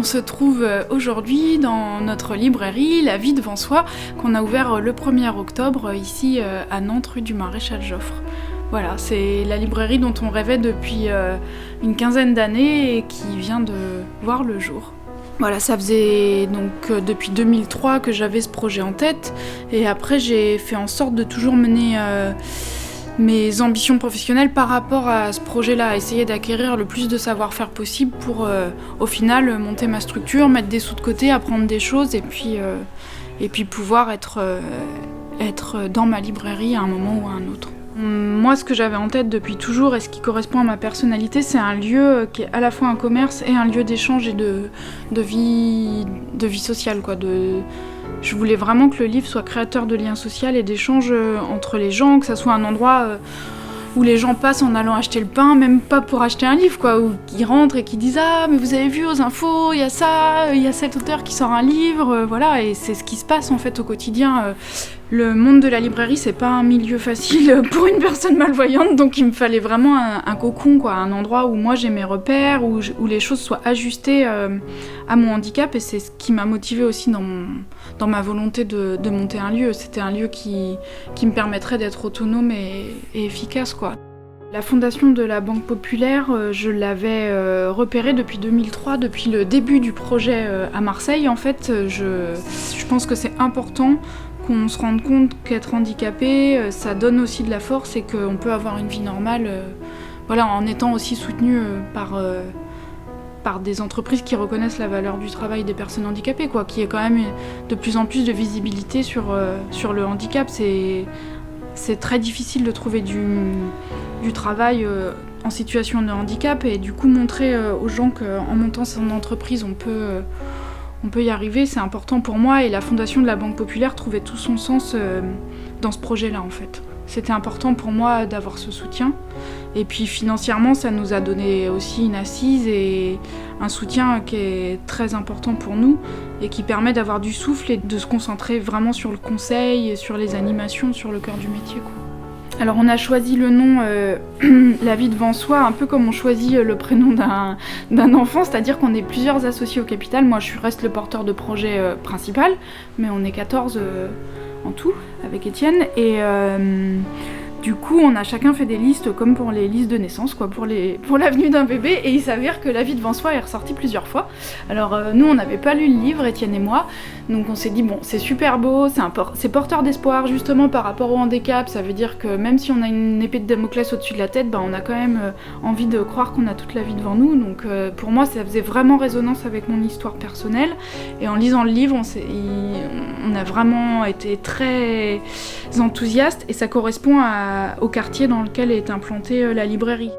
On se trouve aujourd'hui dans notre librairie, La Vie devant soi, qu'on a ouvert le 1er octobre ici à Nantes, rue du Maréchal Joffre. Voilà, c'est la librairie dont on rêvait depuis une quinzaine d'années et qui vient de voir le jour. Voilà, ça faisait donc depuis 2003 que j'avais ce projet en tête et après j'ai fait en sorte de toujours mener mes ambitions professionnelles par rapport à ce projet-là, essayer d'acquérir le plus de savoir-faire possible pour au final monter ma structure, mettre des sous de côté, apprendre des choses et puis pouvoir être dans ma librairie à un moment ou à un autre. Moi, ce que j'avais en tête depuis toujours et ce qui correspond à ma personnalité, c'est un lieu qui est à la fois un commerce et un lieu d'échange et de vie sociale, quoi. Je voulais vraiment que le livre soit créateur de liens sociaux et d'échanges entre les gens, que ça soit un endroit où les gens passent en allant acheter le pain, même pas pour acheter un livre, quoi, où ils rentrent et qui disent « Ah, mais vous avez vu aux infos, il y a ça, il y a cet auteur qui sort un livre, voilà », et c'est ce qui se passe en fait au quotidien. Le monde de la librairie, c'est pas un milieu facile pour une personne malvoyante, donc il me fallait vraiment un cocon, quoi, un endroit où moi j'ai mes repères, où les choses soient ajustées à mon handicap, et c'est ce qui m'a motivée aussi dans ma volonté de monter un lieu. C'était un lieu qui me permettrait d'être autonome et efficace, quoi. La fondation de la Banque Populaire, je l'avais repérée depuis 2003, depuis le début du projet à Marseille. En fait, je pense que c'est important qu'on se rende compte qu'être handicapé, ça donne aussi de la force et qu'on peut avoir une vie normale, voilà, en étant aussi soutenu par des entreprises qui reconnaissent la valeur du travail des personnes handicapées, quoi, qui est quand même de plus en plus de visibilité sur le handicap. C'est très difficile de trouver du travail en situation de handicap et du coup montrer aux gens qu'en montant son entreprise on peut y arriver, c'est important pour moi et la fondation de la Banque Populaire trouvait tout son sens dans ce projet-là en fait. C'était important pour moi d'avoir ce soutien et puis financièrement ça nous a donné aussi une assise et un soutien qui est très important pour nous et qui permet d'avoir du souffle et de se concentrer vraiment sur le conseil, sur les animations, sur le cœur du métier, quoi. Alors on a choisi le nom La Vie devant soi, un peu comme on choisit le prénom d'un enfant, c'est-à-dire qu'on est plusieurs associés au capital. Moi je reste le porteur de projet principal, mais on est 14 en tout avec Étienne et du coup on a chacun fait des listes comme pour les listes de naissance, quoi, pour l'avenue d'un bébé, et il s'avère que La Vie devant soi est ressorti plusieurs fois. Alors nous on n'avait pas lu le livre, Étienne et moi, donc on s'est dit bon c'est super beau, c'est porteur d'espoir justement par rapport au handicap, ça veut dire que même si on a une épée de Damoclès au-dessus de la tête, on a quand même envie de croire qu'on a toute la vie devant nous, donc pour moi ça faisait vraiment résonance avec mon histoire personnelle, et en lisant le livre on a vraiment été très enthousiastes et ça correspond au quartier dans lequel est implantée la librairie.